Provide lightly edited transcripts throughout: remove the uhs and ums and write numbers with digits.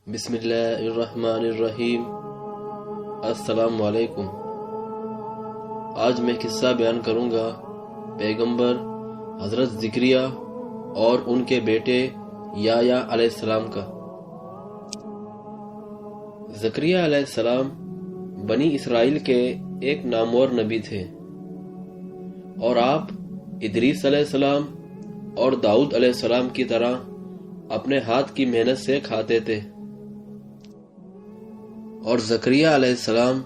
بسم اللہ الرحمن الرحیم۔ السلام علیکم۔ آج میں قصہ بیان کروں گا پیغمبر حضرت زکریا اور ان کے بیٹے یحییٰ علیہ السلام کا۔ زکریا علیہ السلام بنی اسرائیل کے ایک نامور نبی تھے، اور آپ ادریس علیہ السلام اور داؤد علیہ السلام کی طرح اپنے ہاتھ کی محنت سے کھاتے تھے۔ اور زکریا علیہ السلام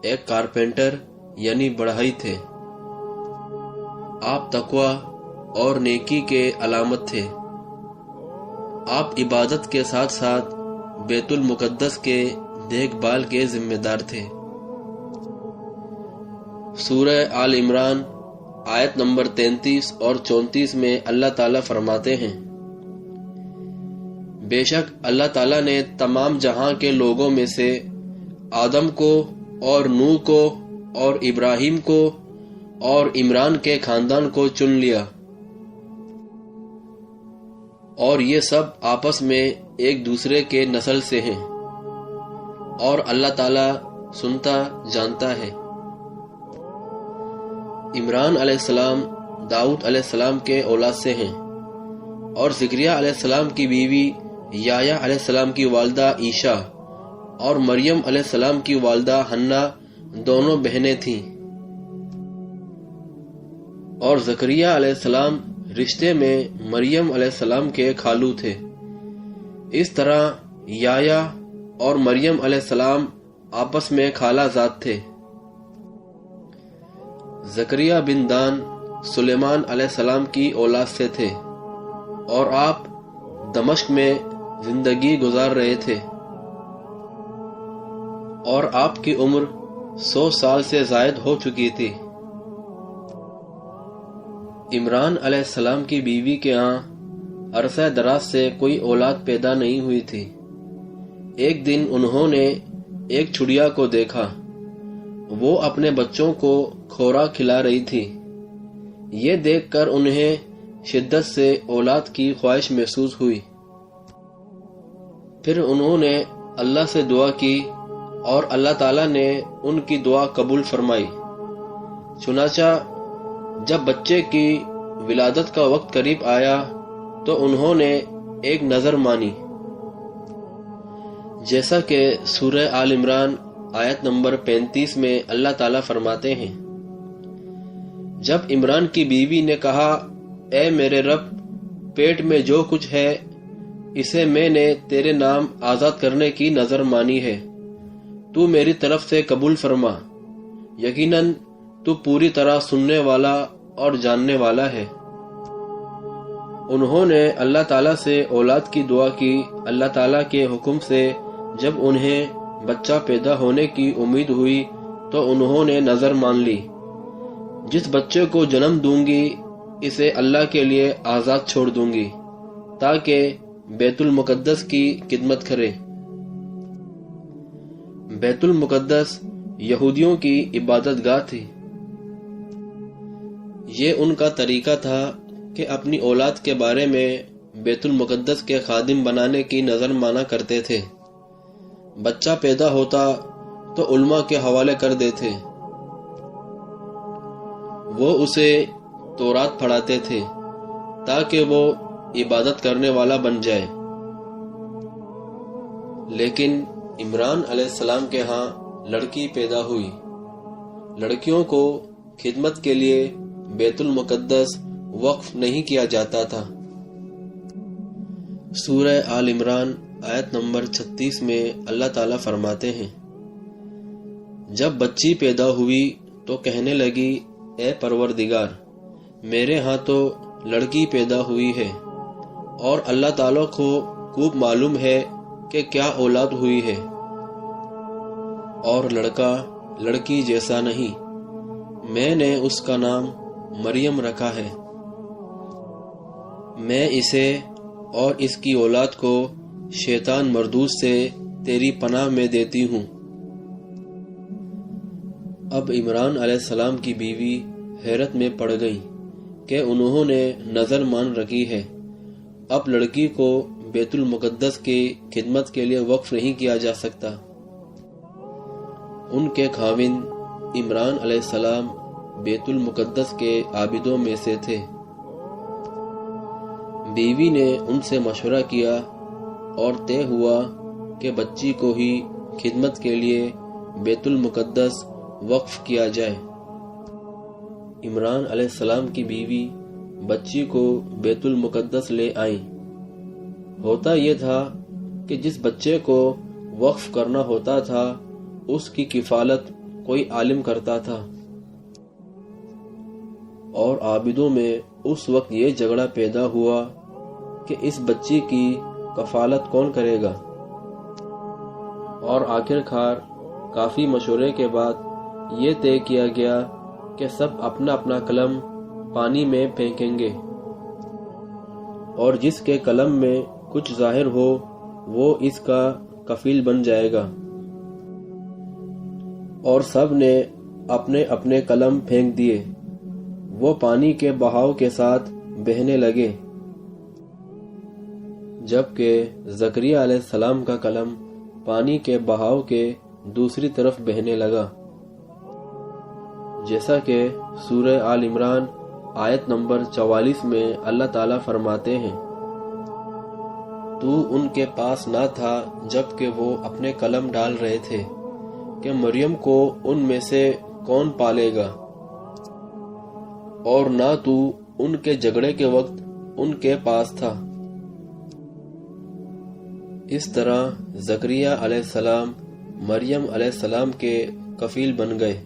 ایک کارپینٹر یعنی بڑھئی تھے۔ آپ تقوی اور نیکی کے علامت تھے۔ آپ عبادت کے ساتھ ساتھ بیت المقدس کے دیکھ بھال کے ذمہ دار تھے۔ سورہ آل عمران آیت نمبر 33 اور 34 میں اللہ تعالیٰ فرماتے ہیں، بے شک اللہ تعالیٰ نے تمام جہاں کے لوگوں میں سے آدم کو اور نوح کو اور ابراہیم کو اور عمران کے خاندان کو چن لیا، اور یہ سب آپس میں ایک دوسرے کے نسل سے ہیں، اور اللہ تعالیٰ سنتا جانتا ہے۔ عمران علیہ السلام داؤد علیہ السلام کے اولاد سے ہیں، اور زکریا علیہ السلام کی بیوی یحییٰ علیہ السلام کی والدہ عیشا اور مریم علیہ السلام کی والدہ حنا دونوں بہنیں تھیں۔ اور زکریا علیہ السلام رشتے میں مریم علیہ السلام کے خالو تھے۔ اس طرح یحییٰ اور مریم علیہ السلام آپس میں خالہ زاد تھے۔ زکریا بن دان سلیمان علیہ السلام کی اولاد سے تھے، اور آپ دمشق میں زندگی گزار رہے تھے، اور آپ کی عمر 100 سال سے زائد ہو چکی تھی۔ عمران علیہ السلام کی بیوی کے ہاں عرصہ دراز سے کوئی اولاد پیدا نہیں ہوئی تھی۔ ایک دن انہوں نے ایک چڑیا کو دیکھا، وہ اپنے بچوں کو خوراک کھلا رہی تھی۔ یہ دیکھ کر انہیں شدت سے اولاد کی خواہش محسوس ہوئی۔ پھر انہوں نے اللہ سے دعا کی، اور اللہ تعالیٰ نے ان کی دعا قبول فرمائی۔ چنانچہ جب بچے کی ولادت کا وقت قریب آیا تو انہوں نے ایک نظر مانی، جیسا کہ سورہ آل عمران آیت نمبر 35 میں اللہ تعالیٰ فرماتے ہیں، جب عمران کی بیوی نے کہا، اے میرے رب، پیٹ میں جو کچھ ہے اسے میں نے تیرے نام آزاد کرنے کی نظر مانی ہے، تو میری طرف سے قبول فرما، یقیناً تو پوری طرح سننے والا اور جاننے والا ہے۔ انہوں نے اللہ تعالیٰ سے اولاد کی دعا کی۔ اللہ تعالیٰ کے حکم سے جب انہیں بچہ پیدا ہونے کی امید ہوئی تو انہوں نے نظر مان لی، جس بچے کو جنم دوں گی اسے اللہ کے لیے آزاد چھوڑ دوں گی تاکہ بیت المقدس کی خدمت کرے۔ بیت المقدس یہودیوں کی عبادت گاہ تھی۔ یہ ان کا طریقہ تھا کہ اپنی اولاد کے بارے میں بیت المقدس کے خادم بنانے کی نظر مانا کرتے تھے۔ بچہ پیدا ہوتا تو علماء کے حوالے کر دیتے، وہ اسے تورات پڑھاتے تھے تاکہ وہ عبادت کرنے والا بن جائے۔ لیکن عمران علیہ السلام کے ہاں لڑکی پیدا ہوئی۔ لڑکیوں کو خدمت کے لیے بیت المقدس وقف نہیں کیا جاتا تھا۔ سورہ آل عمران آیت نمبر 36 میں اللہ تعالیٰ فرماتے ہیں، جب بچی پیدا ہوئی تو کہنے لگی، اے پروردگار، میرے ہاں تو لڑکی پیدا ہوئی ہے، اور اللہ تعالیٰ کو خوب معلوم ہے کہ کیا اولاد ہوئی ہے، اور لڑکا لڑکی جیسا نہیں، میں نے اس کا نام مریم رکھا ہے۔ میں اسے اور اس کی اولاد کو شیطان مردود سے تیری پناہ میں دیتی ہوں۔ اب عمران علیہ السلام کی بیوی حیرت میں پڑ گئی کہ انہوں نے نظر مان رکھی ہے، اب لڑکی کو بیت المقدس کی خدمت کے لیے وقف نہیں کیا جا سکتا۔ ان کے خاوند عمران علیہ السلام بیت المقدس کے عابدوں میں سے تھے۔ بیوی نے ان سے مشورہ کیا اور طے ہوا کہ بچی کو ہی خدمت کے لیے بیت المقدس وقف کیا جائے۔ عمران علیہ السلام کی بیوی بچی کو بیت المقدس لے آئیں۔ ہوتا یہ تھا کہ جس بچے کو وقف کرنا ہوتا تھا اس کی کفالت کوئی عالم کرتا تھا، اور عابدوں میں اس وقت یہ جھگڑا پیدا ہوا کہ اس بچی کی کفالت کون کرے گا، اور آخر کار کافی مشورے کے بعد یہ طے کیا گیا کہ سب اپنا اپنا قلم پانی میں پھینکیں گے، اور جس کے قلم میں کچھ ظاہر ہو وہ اس کا کفیل بن جائے گا۔ اور سب نے اپنے اپنے قلم پھینک دیے، وہ پانی کے بہاؤ کے ساتھ بہنے لگے، جبکہ زکریا علیہ السلام کا قلم پانی کے بہاؤ کے دوسری طرف بہنے لگا، جیسا کہ سورہ آل عمران آیت نمبر 44 میں اللہ تعالیٰ فرماتے ہیں، تو ان کے پاس نہ تھا جب کہ وہ اپنے قلم ڈال رہے تھے کہ مریم کو ان میں سے کون پالے گا، اور نہ تو ان کے جھگڑے کے وقت ان کے پاس تھا۔ اس طرح زکریا علیہ السلام مریم علیہ السلام کے کفیل بن گئے،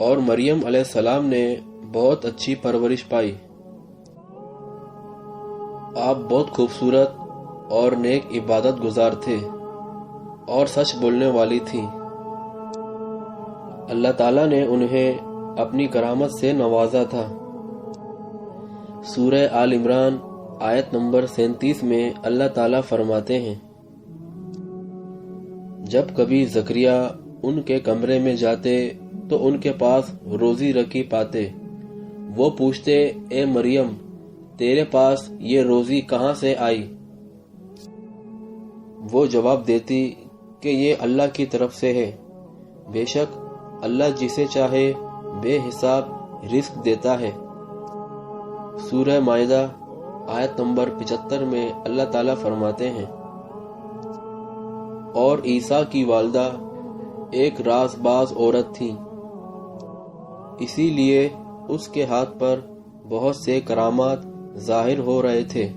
اور مریم علیہ السلام نے بہت اچھی پرورش پائی۔ آپ بہت خوبصورت اور نیک عبادت گزار تھے اور سچ بولنے والی تھیں۔ اللہ تعالیٰ نے انہیں اپنی کرامت سے نوازا تھا۔ سورہ آل عمران آیت نمبر 37 میں اللہ تعالیٰ فرماتے ہیں، جب کبھی زکریا ان کے کمرے میں جاتے تو ان کے پاس روزی رکھی پاتے، وہ پوچھتے، اے مریم، تیرے پاس یہ روزی کہاں سے آئی؟ وہ جواب دیتی کہ یہ اللہ کی طرف سے ہے، بے شک اللہ جسے چاہے بے حساب رزق دیتا ہے۔ سورہ مائدہ آیت نمبر 75 میں اللہ تعالیٰ فرماتے ہیں، اور عیسیٰ کی والدہ ایک راز باز عورت تھی، اسی لیے اس کے ہاتھ پر بہت سے کرامات ظاہر ہو رہے تھے۔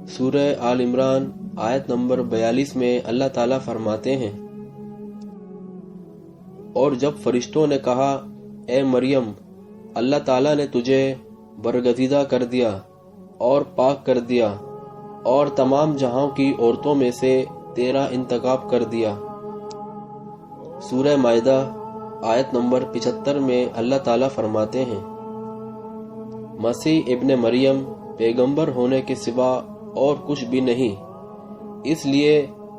سورہ آل عمران آیت نمبر 42 میں اللہ تعالیٰ فرماتے ہیں، اور جب فرشتوں نے کہا، اے مریم، اللہ تعالیٰ نے تجھے برگزیدہ کر دیا اور پاک کر دیا، اور تمام جہاں کی عورتوں میں سے تیرا انتخاب کر دیا۔ سورہ مائدہ آیت نمبر 75 میں اللہ تعالیٰ فرماتے ہیں، مسیح ابن مریم پیغمبر ہونے کے سوا اور کچھ بھی نہیں، اس لیے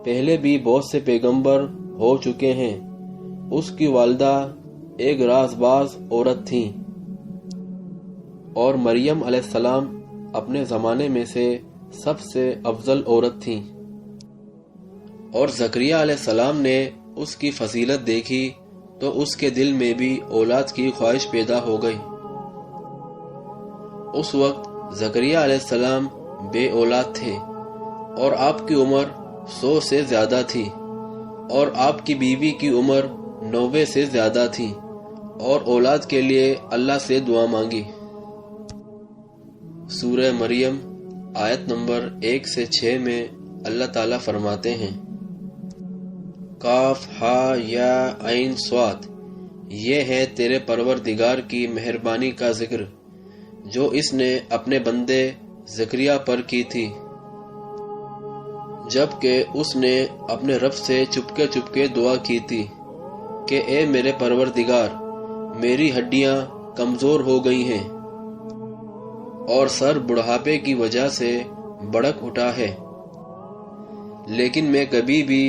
پہلے بھی بہت سے پیغمبر ہو چکے ہیں۔ اس کی والدہ ایک راز باز عورت تھیں، اور مریم علیہ السلام اپنے زمانے میں سے سب سے افضل عورت تھیں۔ اور زکریا علیہ السلام نے اس کی فضیلت دیکھی تو اس کے دل میں بھی اولاد کی خواہش پیدا ہو گئی۔ اس وقت زکریا علیہ السلام بے اولاد تھے، اور آپ کی عمر 100 سے زیادہ تھی، اور آپ کی بیوی کی عمر 90 سے زیادہ تھی، اور اولاد کے لیے اللہ سے دعا مانگی۔ سورہ مریم آیت نمبر 1 سے 6 میں اللہ تعالیٰ فرماتے ہیں، کاف ہا یا عین صاد، یہ ہے تیرے پروردگار کی مہربانی کا ذکر جو اس نے اپنے بندے زکریا پر کی تھی، جبکہ اس نے اپنے رب سے چپکے دعا کی تھی کہ اے میرے پروردگار، میری ہڈیاں کمزور ہو گئی ہیں اور سر بڑھاپے کی وجہ سے بڑک اٹھا ہے، لیکن میں کبھی بھی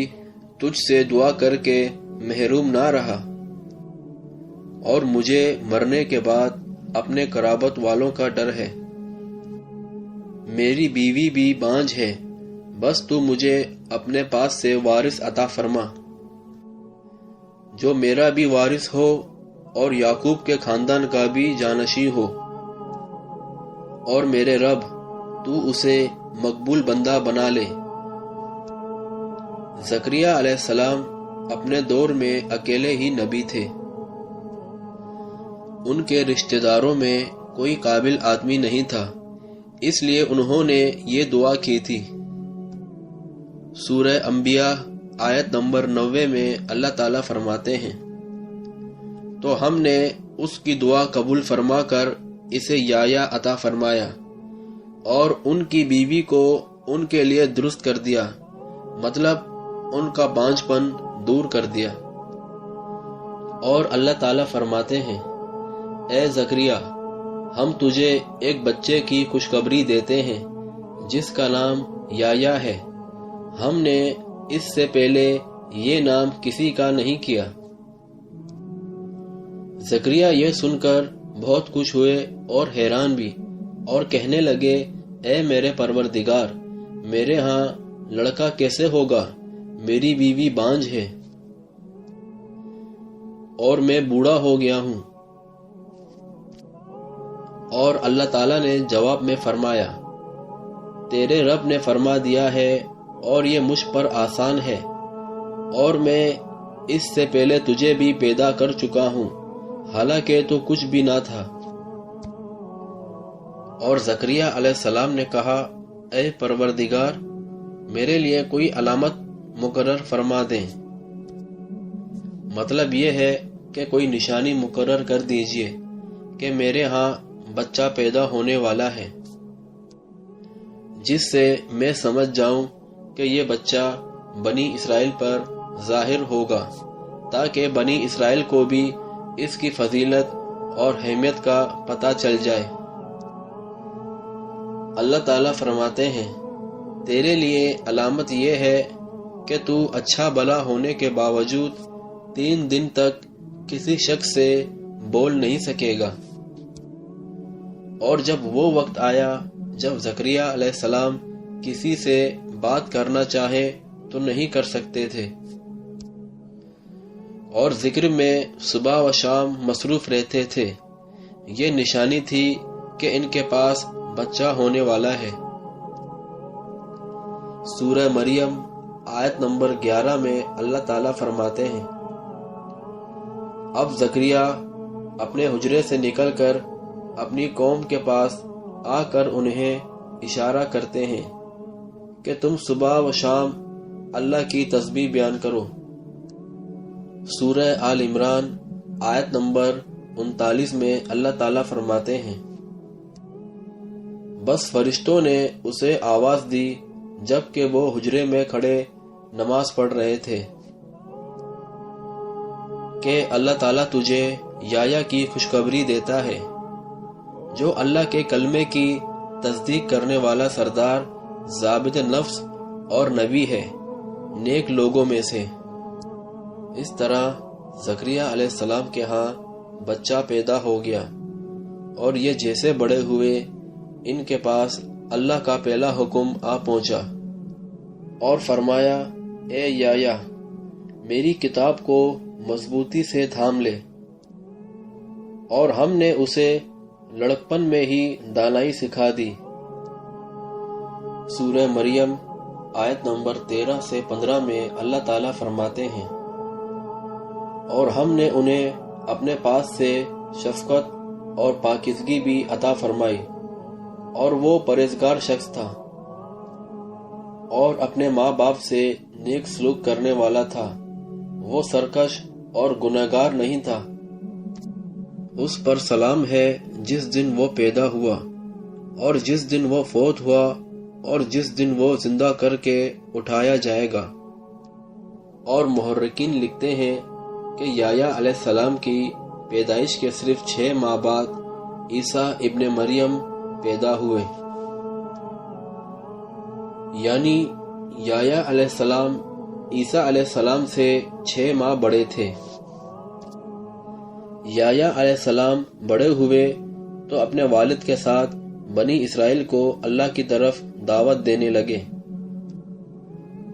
تجھ سے دعا کر کے محروم نہ رہا، اور مجھے مرنے کے بعد اپنے قرابت والوں کا ڈر ہے۔ میری بیوی بھی بانجھ ہے، بس تو مجھے اپنے پاس سے وارث عطا فرما، جو میرا بھی وارث ہو اور یعقوب کے خاندان کا بھی جانشین ہو، اور میرے رب تو اسے مقبول بندہ بنا لے۔ زکریا علیہ السلام اپنے دور میں اکیلے ہی نبی تھے۔ ان کے رشتہ داروں میں کوئی قابل آدمی نہیں تھا، اس لیے انہوں نے یہ دعا کی تھی۔ سورہ انبیاء آیت نمبر 90 میں اللہ تعالیٰ فرماتے ہیں، تو ہم نے اس کی دعا قبول فرما کر اسے یحییٰ عطا فرمایا اور ان کی بیوی کو ان کے لیے درست کر دیا، مطلب ان کا بانجھ پن دور کر دیا۔ اور اللہ تعالیٰ فرماتے ہیں، اے زکریا، ہم تجھے ایک بچے کی خوشخبری دیتے ہیں جس کا نام یحییٰ ہے۔ ہم نے اس سے پہلے یہ نام کسی کا نہیں کیا۔ زکریا یہ سن کر بہت خوش ہوئے اور حیران بھی، اور کہنے لگے، اے میرے پروردگار، میرے ہاں لڑکا کیسے ہوگا؟ میری بیوی بانجھ ہے اور میں بوڑھا ہو گیا ہوں۔ اور اللہ تعالیٰ نے جواب میں فرمایا، تیرے رب نے فرما دیا ہے اور یہ مجھ پر آسان ہے، اور میں اس سے پہلے تجھے بھی پیدا کر چکا ہوں، حالانکہ تو کچھ بھی نہ تھا۔ اور زکریا علیہ السلام نے کہا، اے پروردگار، میرے لیے کوئی علامت مقرر فرما دیں، مطلب یہ ہے کہ کوئی نشانی مقرر کر دیجئے کہ میرے ہاں بچہ پیدا ہونے والا ہے، جس سے میں سمجھ جاؤں کہ یہ بچہ بنی اسرائیل پر ظاہر ہوگا، تاکہ بنی اسرائیل کو بھی اس کی فضیلت اور اہمیت کا پتہ چل جائے۔ اللہ تعالیٰ فرماتے ہیں، تیرے لیے علامت یہ ہے کہ تو اچھا بھلا ہونے کے باوجود 3 دن تک کسی شخص سے بول نہیں سکے گا۔ اور جب وہ وقت آیا جب زکریا علیہ السلام کسی سے بات کرنا چاہے تو نہیں کر سکتے تھے، اور ذکر میں صبح و شام مصروف رہتے تھے۔ یہ نشانی تھی کہ ان کے پاس بچہ ہونے والا ہے۔ سورہ مریم آیت نمبر 11 میں اللہ تعالیٰ فرماتے ہیں، اب زکریا اپنے حجرے سے نکل کر اپنی قوم کے پاس آ کر انہیں اشارہ کرتے ہیں کہ تم صبح و شام اللہ کی تسبیح بیان کرو۔ سورہ آل عمران آیت نمبر 39 میں اللہ تعالیٰ فرماتے ہیں، بس فرشتوں نے اسے آواز دی جب کہ وہ حجرے میں کھڑے نماز پڑھ رہے تھے کہ اللہ تعالیٰ تجھے یحییٰ کی خوشخبری دیتا ہے، جو اللہ کے کلمے کی تصدیق کرنے والا سردار، ضابط نفس اور نبی ہے، نیک لوگوں میں سے۔ اس طرح زکریا علیہ السلام کے ہاں بچہ پیدا ہو گیا، اور یہ جیسے بڑے ہوئے ان کے پاس اللہ کا پہلا حکم آ پہنچا اور فرمایا، اے یحییٰ، میری کتاب کو مضبوطی سے تھام لے۔ اور ہم نے اسے لڑکپن میں ہی دانائی سکھا دی۔ سورہ مریم آیت نمبر 13 سے 15 میں اللہ تعالیٰ فرماتے ہیں، اور ہم نے انہیں اپنے پاس سے شفقت اور پاکیزگی بھی عطا فرمائی، اور وہ پرہیزگار شخص تھا اور اپنے ماں باپ سے نیک سلوک کرنے والا تھا، وہ سرکش اور گناہگار نہیں تھا۔ اس پر سلام ہے جس دن وہ پیدا ہوا، اور جس دن وہ فوت ہوا، اور جس دن وہ زندہ کر کے اٹھایا جائے گا۔ اور محرکین لکھتے ہیں کہ یحییٰ علیہ السلام کی پیدائش کے صرف 6 ماہ بعد عیسیٰ ابن مریم پیدا ہوئے، یعنی یحییٰ علیہ السلام عیسیٰ علیہ السلام سے 6 ماہ بڑے تھے۔ یحییٰ علیہ السلام بڑے ہوئے تو اپنے والد کے ساتھ بنی اسرائیل کو اللہ کی طرف دعوت دینے لگے۔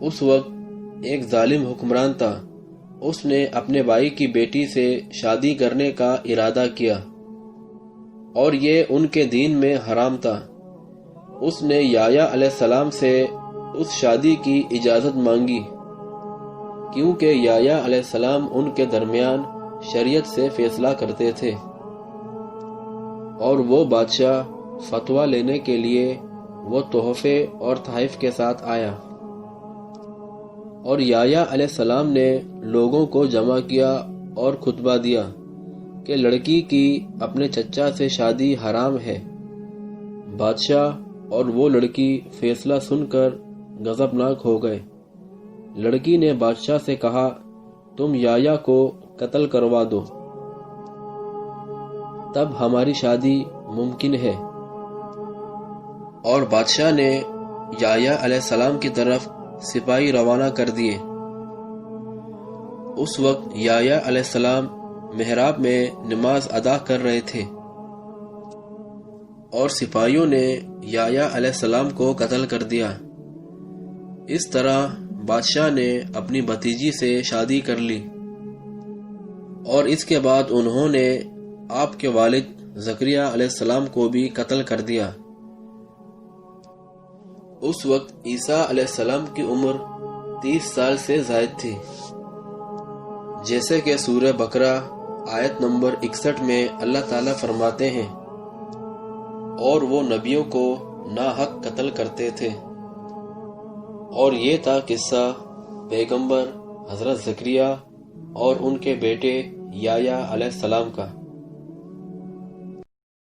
اس وقت ایک ظالم حکمران تھا، اس نے اپنے بھائی کی بیٹی سے شادی کرنے کا ارادہ کیا اور یہ ان کے دین میں حرام تھا۔ اس نے یحییٰ علیہ السلام سے اس شادی کی اجازت مانگی، کیونکہ یحییٰ علیہ السلام ان کے درمیان شریعت سے فیصلہ کرتے تھے، اور وہ بادشاہ فتویٰ لینے کے لیے وہ تحفے اور تحائف کے ساتھ آیا، اور یحییٰ علیہ السلام نے لوگوں کو جمع کیا اور خطبہ دیا کہ لڑکی کی اپنے چچا سے شادی حرام ہے۔ بادشاہ اور وہ لڑکی فیصلہ سن کر غضبناک ہو گئے۔ لڑکی نے بادشاہ سے کہا، تم یحییٰ کو قتل کروا دو، تب ہماری شادی ممکن ہے۔ اور بادشاہ نے یحییٰ علیہ السلام کی طرف سپاہی روانہ کر دیے۔ اس وقت یحییٰ علیہ السلام محراب میں نماز ادا کر رہے تھے، اور سپاہیوں نے یحییٰ علیہ السلام کو قتل کر دیا۔ اس طرح بادشاہ نے اپنی بھتیجی سے شادی کر لی، اور اس کے بعد انہوں نے آپ کے والد زکریا علیہ السلام کو بھی قتل کر دیا۔ اس وقت عیسیٰ علیہ السلام کی عمر 30 سال سے زائد تھی، جیسے کہ سورہ بقرہ آیت نمبر 61 میں اللہ تعالیٰ فرماتے ہیں، اور وہ نبیوں کو ناحق قتل کرتے تھے۔ اور یہ تھا قصہ پیغمبر حضرت زکریا اور ان کے بیٹے یحییٰ علیہ السلام کا۔